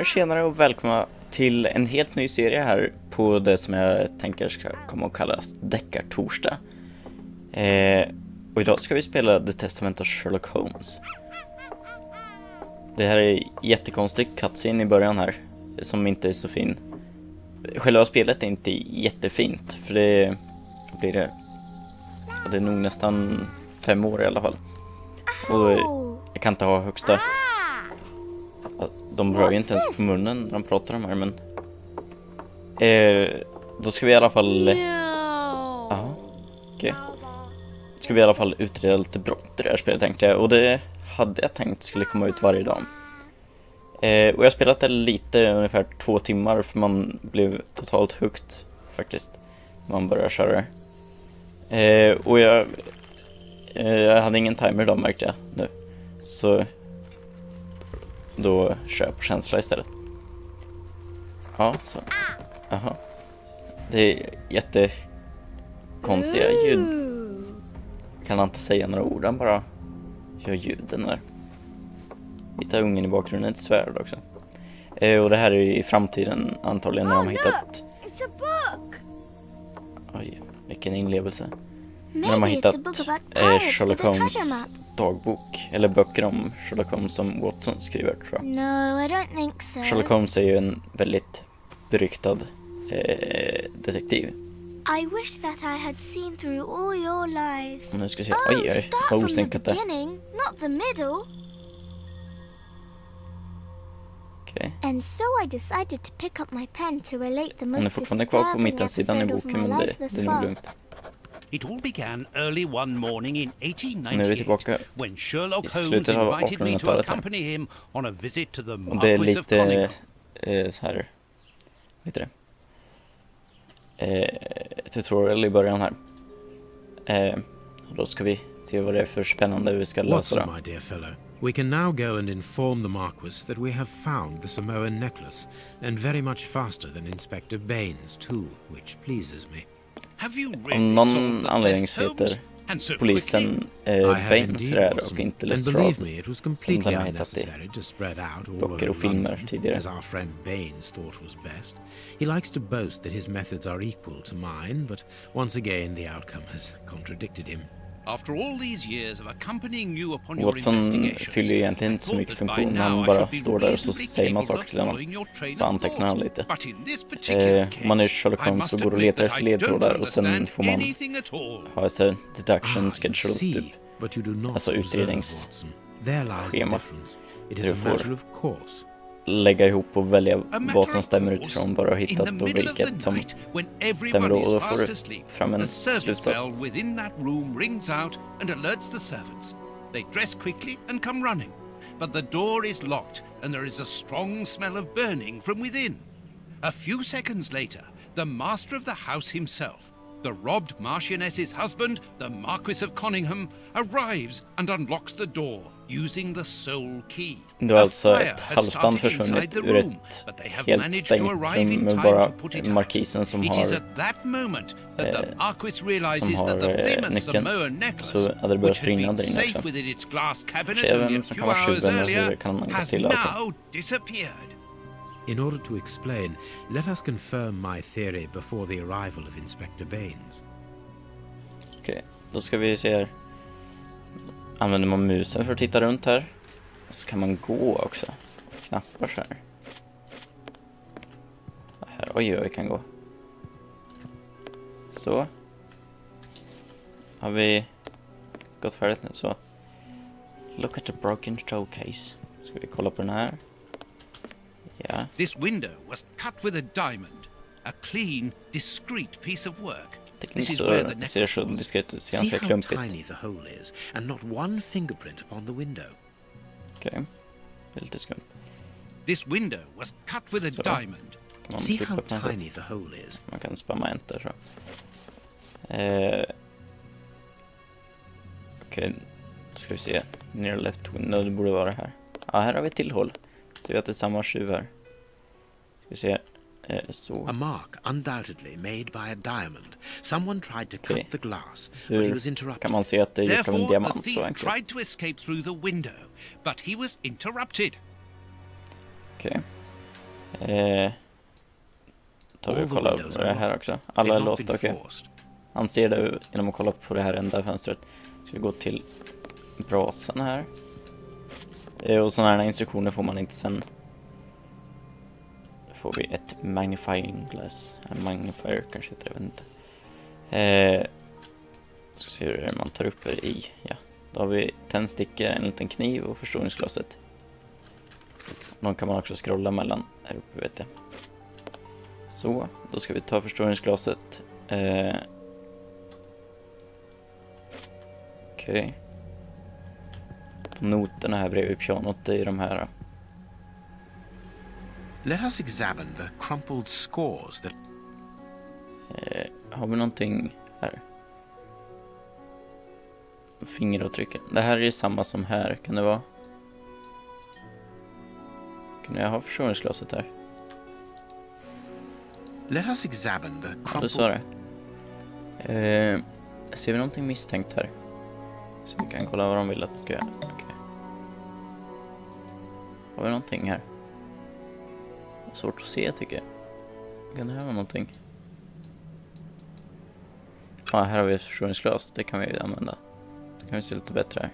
Tjenare och välkomna till en helt ny serie här på det som jag tänker ska komma att kallas deckartorsdag. Och idag ska vi spela The Testament of Sherlock Holmes. Det här är jättekonstig cutscene i början här som inte är så fin. Själva spelet är inte jättefint för det blir det. Det är nog nästan 5 år i alla fall. Och jag kan inte ha högsta. De rör ju inte ens på munnen när de pratar om här, men då ska vi i alla fall ska vi i alla fall utreda lite brott i det här spelet, tänkte jag. Och det hade jag tänkt skulle komma ut varje dag. Och jag har spelat det lite, ungefär 2 timmar, för man blev totalt hooked faktiskt när man började köra det. Och jag hade ingen timer då, märkte jag nu. Så då kör jag på känsla istället. Ja, så. Aha. Det är jättekonstiga ljud. Kan inte säga några ord, han bara gör ljuden där. Hitta ungen i bakgrunden, ett svärd också. Och det här är i framtiden antagligen när de har hittat... Oj, vilken inlevelse. När de har hittat Sherlock Holmes dagbok, eller böcker om Sherlock Holmes som Watson skriver, tror jag. No, I don't think so. Sherlock Holmes är ju en väldigt beryktad detektiv. I wish that I had seen through all your lies. Nu ska vi se. Oj, vad osänkat det. Not the middle. Okej. And so I decided to pick up my pen to relate the Hon är most fortfarande kvar på disturbing mittensidan i episode of boken, my men life det thus är nog far. lugnt. It all began early one morning in Nu är vi 1898 tillbaka when Sherlock i Holmes slutet av invited me to 1800-talet här. accompany him on a visit to the Och det är Marquis of lite Conningham. så här, vad heter det? Tutorial i början här. Och då ska vi se vad det är för spännande vi ska lösa. Watson, my dear fellow, we can now go and inform the Marquis that we have found the Samoan necklace, and very much faster than Inspector Baines too, which pleases me. Have you Om really någon solved the anledning theft, så Holmes? heter And so polisen I have Baines indeed, där Watson, och inte and Lestrade, believe me, it was som completely den har hittat i unnecessary to spread out all böcker over och filmer London, tidigare. as our friend Baines thought was best. He likes to boast that his methods are equal to mine, but once again the outcome has contradicted him. After all these years of accompanying you upon your Watson investigations, fyller ju egentligen inte så mycket funktion. Han bara står där och så säger man saker till honom. Så antecknar han lite. Man är Sherlock Holmes och går och letar efter ledtrådar och sen får man ha ett deduction schedule typ. Alltså utredningsschema. Du får lägga ihop och välja vad som stämmer utifrån vad du har hittat och vilket som stämmer då, och då får du fram en slutsats. Within that room rings out and alerts the servants. They dress quickly and come running, but the door is locked and there is a strong smell of burning from within. A few seconds later, the master of the house himself, the robbed marchioness's husband, the Marquis of Conningham, arrives and unlocks the door using the sole key. Det var alltså ett halsband försvunnit ur ett helt stängt rum med bara markisen som har nyckeln. Så hade det börjat brinna där inne också. Se vem som kan vara tjuven och hur kan man gå till allting. In order to explain, let us confirm my theory before the arrival of Inspector Baines. Okej, då ska vi se här. Använder man musen för att titta runt här. Och så kan man gå också. Knappar så här. Oj, vi kan gå. Så. Har vi gått färdigt nu, så. Look at the broken showcase. Ska vi kolla på den här. Ja. This window was cut with a diamond. A clean, discreet piece of work. This is where the necklace was. See how tiny the hole is, and not one fingerprint upon the window. Okej. Det är lite skumt. This window was cut with a diamond. See how tiny the hole is. Man kan spamma enter så. Okej, då ska vi se. Near left window, det borde vara här. Ja, här har vi ett till hål. Ser vi att det är samma tjuv här. Ska vi se. Så. A mark undoubtedly made by a diamond. Someone tried to cut the glass, but he was interrupted. Kan man se att det är gjort av en diamant så enkelt? Tried to escape through the window, but he was interrupted. Okej. Tar vi och kollar på det här också. Alla är låsta, okej. Han ser det genom att kolla på det här enda fönstret. Ska vi gå till brasan här. Och sådana här instruktioner får man inte sen. Då får vi ett magnifying glass. En magnifier kanske heter det, jag vet inte. Ska se hur det är man tar upp det i. Ja, då har vi tändstickor, en liten kniv och förstoringsglaset. Någon kan man också scrolla mellan här uppe, vet jag. Så, då ska vi ta förstoringsglaset. Okej. På noterna här bredvid pianot, det är de här. Let us examine the crumpled scores that... Har vi någonting här? Fingeravtrycken. Det här är ju samma som här, kan det vara? Kan jag ha förstoringsglaset här? Let us examine the Ja, crumpled... du sa det. Ser vi någonting misstänkt här? Så vi kan kolla vad de vill att vi ska göra. Okay. Har vi någonting här? Svårt att se, tycker jag. Kan det här vara någonting? Ja, här har vi ett förstoringsglas. Det kan vi använda. Det kan vi se lite bättre här.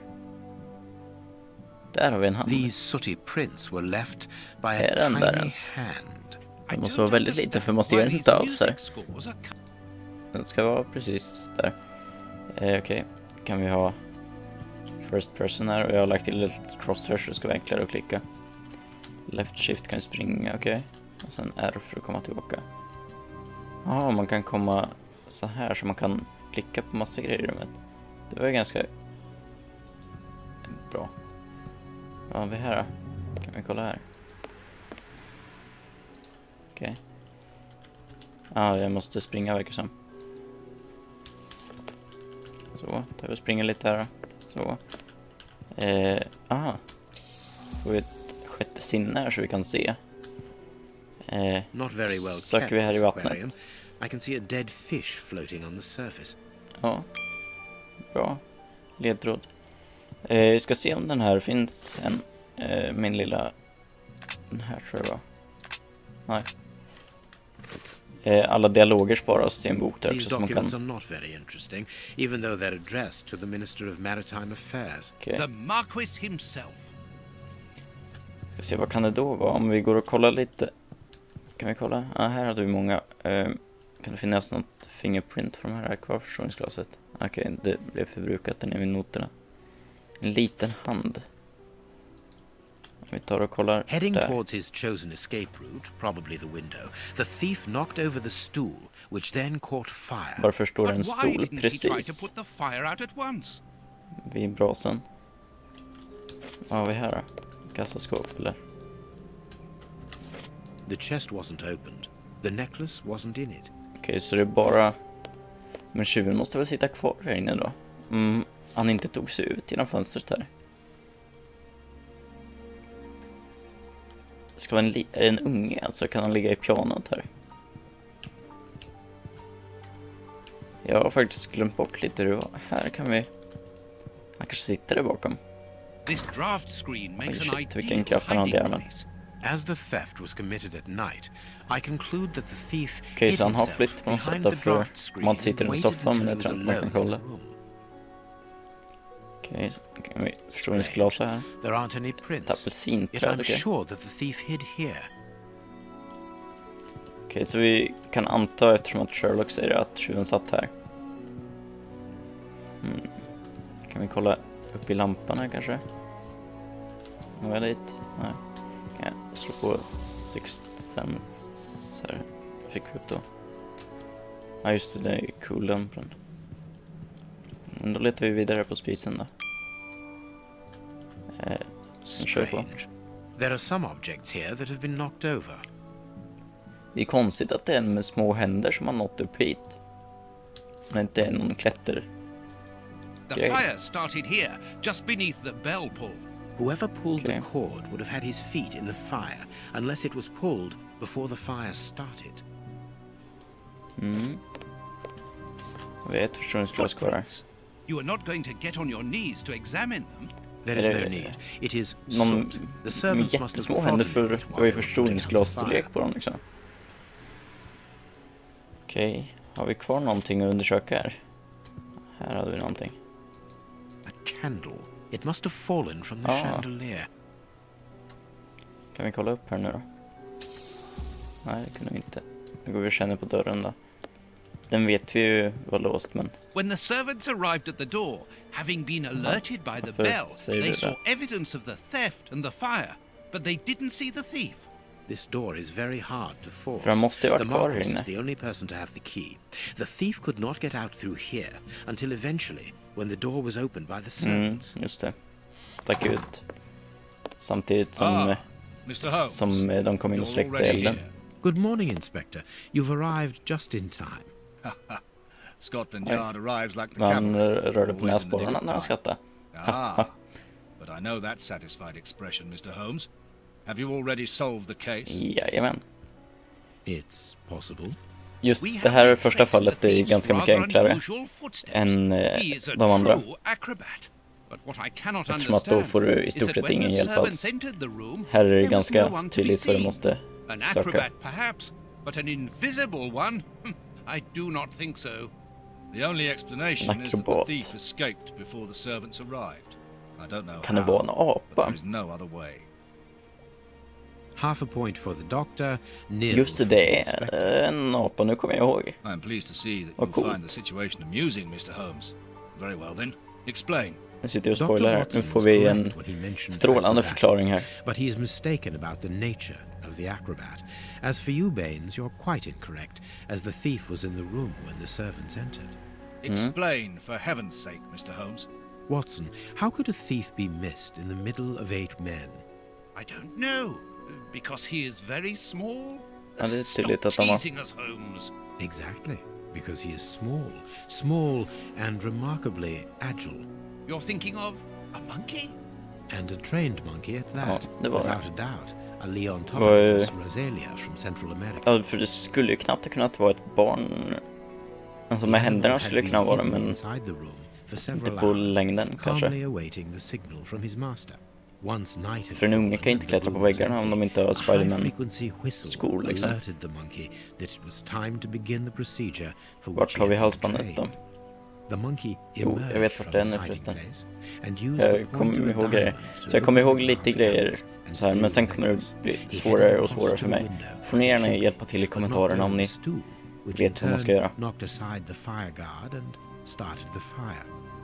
Där har vi en hand. These sooty prints were left by a Är den där tiny ens? hand. Det måste vara väldigt lite för man ser den inte alls här. Den ska vara precis där. Okej. Kan vi ha first person här och jag har lagt till ett crosshair så det ska vara enklare att klicka. Left shift kan springa, okej. Och sen R för att komma tillbaka. Ja, man kan komma så här så man kan klicka på massa grejer i rummet. Det var ju ganska bra. Vad har vi här då? Kan vi kolla här? Okej. Ja, jag måste springa verkar som. Så, tar vi och springer lite här då. Så. Får vi ett sjätte sinne här så vi kan se. Not very well Söker vi här i vattnet. aquarium. I can see a dead fish floating on the surface. Ja. Bra. Ledtråd. Vi ska se om den här finns en. Min lilla... Den här tror jag var. Nej. Alla dialoger sparas i en bok där också. These Så man documents kan... are not very interesting, even though they're addressed to the Minister of Maritime Affairs. Okay. The Marquis himself. Ska se, vad kan det då vara? Om vi går och kollar lite. Kan vi kolla? Ja, här hade vi många. Kan det finnas något fingerprint från de här kvar förstoringsglaset? Okej, det blev förbrukat där nere vid noterna. En liten hand. Vi tar och kollar Heading där. towards his chosen escape route, probably the window, the thief knocked over the stool, which then caught fire. Varför står det en But why stol didn't he try precis to put the fire out at once? vid brasan? Vad har vi här då? Kassaskåp eller? The chest wasn't opened. The necklace wasn't in it. Okej, så det är bara... Men tjuven måste väl sitta kvar här inne då? Han inte tog sig ut genom fönstret här. Det ska vara en unge, alltså kan han ligga i pianot här? Jag har faktiskt glömt bort lite hur det var. Här kan vi... Han kanske sitter där bakom. This draft screen makes Oj, an shit, vilken ideal kraft han hade i hiding armen. place. As the theft was committed at night, I conclude that the thief Okej, hid så han har himself flytt på något behind sätt the då för draft screen man sitter i and soffan, waited men jag until tror he inte man was kan alone kolla. in the room. Okej, så kan vi förstoringsglas här. There aren't any Ett prints, yet apelsinträd, I'm okej. sure that the thief hid here. Okej, så vi kan anta eftersom att Sherlock säger att tjuven satt här. Kan vi kolla upp i lampan här kanske? Nå är dit? Nej. Kan jag slå på Sixth Sense här? Fick vi upp då? Ja just det, det är cool lampan. Men då letar vi vidare på spisen då. Kör på. Strange. There are some objects here that have been knocked over. Det är konstigt att det är en med små händer som har nått upp hit. Men inte är någon klätter. The Okay. fire started here, just beneath the bell pull. Whoever pulled Okay. the cord would have had his feet in the fire, unless it was pulled before the fire started. Vi har ett förstoringsglas kvar här. You are not going to get on your knees to examine them. There is no need. It is någon soot. The servants must have jättesmå händer för det var ju förstoringsglasstorlek på dem liksom. Okej, har vi kvar någonting att undersöka här? Här hade vi någonting. A candle. It must have fallen from the chandelier. Kan vi kolla upp här nu då? Nej, det kunde vi inte. Nu går vi och känner på dörren då. Den vet vi ju var låst, men... When the servants arrived at the door, having been alerted by the bell, they saw evidence of the theft and the fire, but they didn't see the thief. This door is very hard to force. För han måste ju vara The kvar här Marquis inne. is the only person to have the key. The thief could not get out through here until eventually, when the door was opened by the servants. Just det. Stack ut. Samtidigt som, Mr. Holmes, som de kom in och släckte elden. Good morning, Inspector. You've arrived just in time. Scotland Yard arrives like the Han cavalry. rörde på Always in the nick näsborrarna of när han time. skrattade. But I know that satisfied expression, Mr. Holmes. Have you already solved the case? Jajamän. It's possible. Just det här första fallet är ganska mycket enklare än de andra. Eftersom att då får du i stort sett ingen hjälp alls. Här är det ganska tydligt vad du måste söka. But an invisible one? I do not think so. The only explanation is that the thief escaped before the servants arrived. I don't know Kan det vara en how, but apa? there is no other way. Half a point for the doctor. Nil Just det, är en apa, nu kommer jag ihåg. I am pleased to see that Oh, you cool. find the situation amusing, Mr. Holmes. Very well then. Explain. Nu sitter jag och spoilar här. Nu får vi en strålande förklaring här. But he is mistaken about the nature of the acrobat. As for you, Baines, you're quite incorrect, as the thief was in the room when the servants entered. Explain, for heaven's sake, Mr. Holmes. Watson, how could a thief be missed in the middle of 8 men? I don't know. Because he is very small? Ja, det är tydligt Stop att han var... teasing us, Holmes. Exactly, because he is small. Small and remarkably agile. You're thinking of a monkey? And a trained monkey at that, Ja, det var det. without a doubt. A Leontopithecus rosalia from Central America. Ja, för det skulle ju knappt ha kunnat vara ett barn. Alltså med händerna skulle det kunna vara det, men inte på längden kanske. För en unge kan inte klättra på väggarna om de inte har Spiderman-skor liksom. Vart har vi halsbandet då? Jo, jag vet vart den är förresten. Jag kommer ihåg grejer. Så jag kommer ihåg lite grejer så här, men sen kommer det bli svårare och svårare för mig. Får ni gärna hjälpa till i kommentarerna om ni vet vad man ska göra.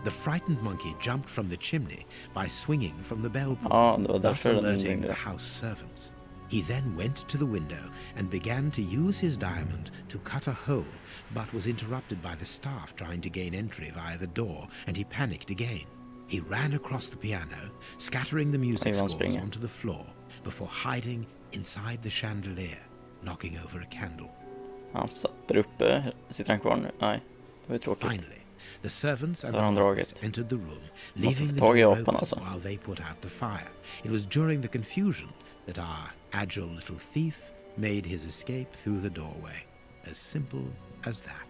The frightened monkey jumped from the chimney by swinging from the bell pull, Det var thus därför alerting the house servants. He then went to the window and began to use his diamond to cut a hole, but was interrupted by the staff trying to gain entry via the door, and he panicked again. He ran across the piano, scattering the music scores onto the floor, before hiding inside the chandelier, knocking over a candle. Han satt där uppe. Sitter han kvar nu? Nej, det var tråkigt. Finally, the servants and Där har han the dragit. entered the room, Måste leaving få the tag i door apan open alltså. while they put out the fire. It was during the confusion that our agile little thief made his escape through the doorway. As simple as that.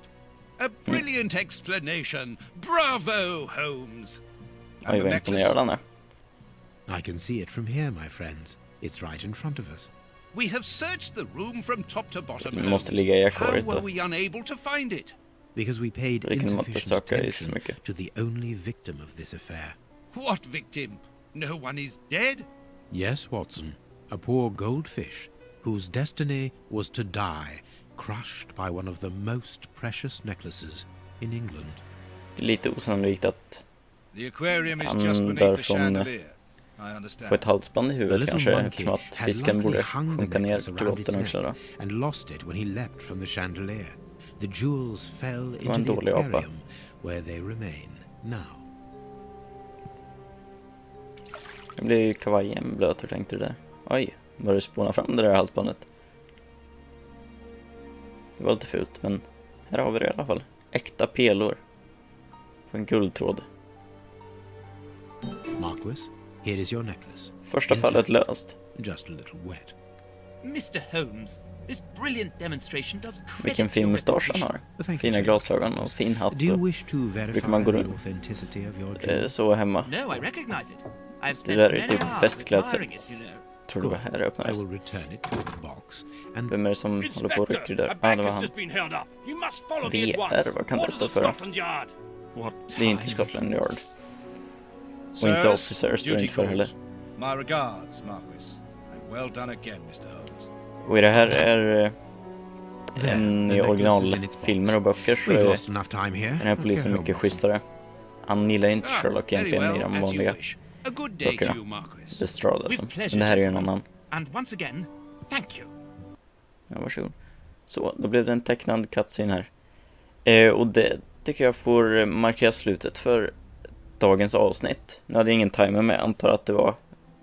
A brilliant explanation. Bravo, Holmes. Oj, vad imponerad han är. I can see it from here, my friends. It's right in front of us. We have searched the room from top to bottom. Det måste ligga i akvariet How were då. we unable to find it? Because we paid Det kan man inte insufficient söka i så attention mycket. to the only victim of this affair. What victim? No one is dead? Yes, Watson. A poor goldfish whose destiny was to die, crushed by one of the most precious necklaces in England. Det är lite osannolikt att The aquarium is han just dör beneath the från chandelier. I få understand. ett halsband i The huvudet little kanske, monkey eftersom att had fisken luckily borde hung the sjunka ner necklace till around its botten också neck då. and lost it when he leapt from the chandelier. The jewels fell into en the dålig apa. aquarium where they remain now. Det blir ju kavajen blöt, hur tänkte du där? Oj, började spåna fram det där halsbandet. Det var lite fult, men här har vi det i alla fall. Äkta pärlor. På en guldtråd. Marquis, here is your necklace. Första fallet löst. Just a little wet. Mr. Holmes, this brilliant demonstration does Vilken credit fin your mustasch han har. Thank you, Fina sir. glasögon och fin hatt. Do you Och wish to verify brukar man gå the runt authenticity of your jewel? så hemma. No, I recognize it. I've spent där är many typ hours festklädsel. admiring it, you know. Tror det var här det I öppnades. will return it to its box and Vem är det som håller på och rycker där? Ja, det var han. VR, vad kan det stå för? Det är inte Scotland Yard. Och inte Officer står det inte för heller. My regards, Marquis. And well done again, Mr. Holmes. Och i det här är i originalfilmer och böcker så we've är lost enough time here. den här Let's go polisen home, mycket Watson. schysstare. Han gillar inte Sherlock Very egentligen i well, de as you vanliga wish. A good day to böckerna. you, Marquis. Lestrade alltså. With pleasure, Men det här är ju en gentlemen. annan. And once again, thank you. Ja, varsågod. Så, då blev det en tecknad cutscene här. Och det tycker jag får markera slutet för dagens avsnitt. Nu hade jag ingen timer med, antar att det var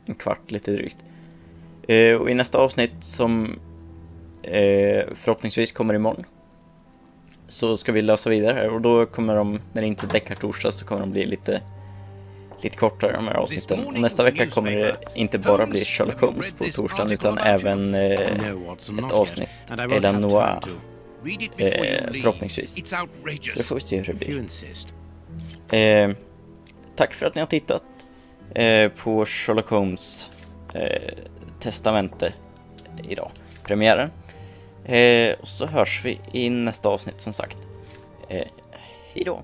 en kvart lite drygt. Och i nästa avsnitt som förhoppningsvis kommer imorgon så ska vi lösa vidare här. Och då kommer de, när det inte är deckartorsdag så kommer de bli lite kortare de här avsnitten. Och nästa vecka kommer det inte bara bli Sherlock Holmes på torsdagen utan även ett avsnitt Eller Noah Read it before you leave. förhoppningsvis. It's Så det outrageous. får vi se hur det If you blir. insist. Tack för att ni har tittat på Sherlock Holmes Testamente idag, premiären. Och så hörs vi i nästa avsnitt som sagt. Hej då!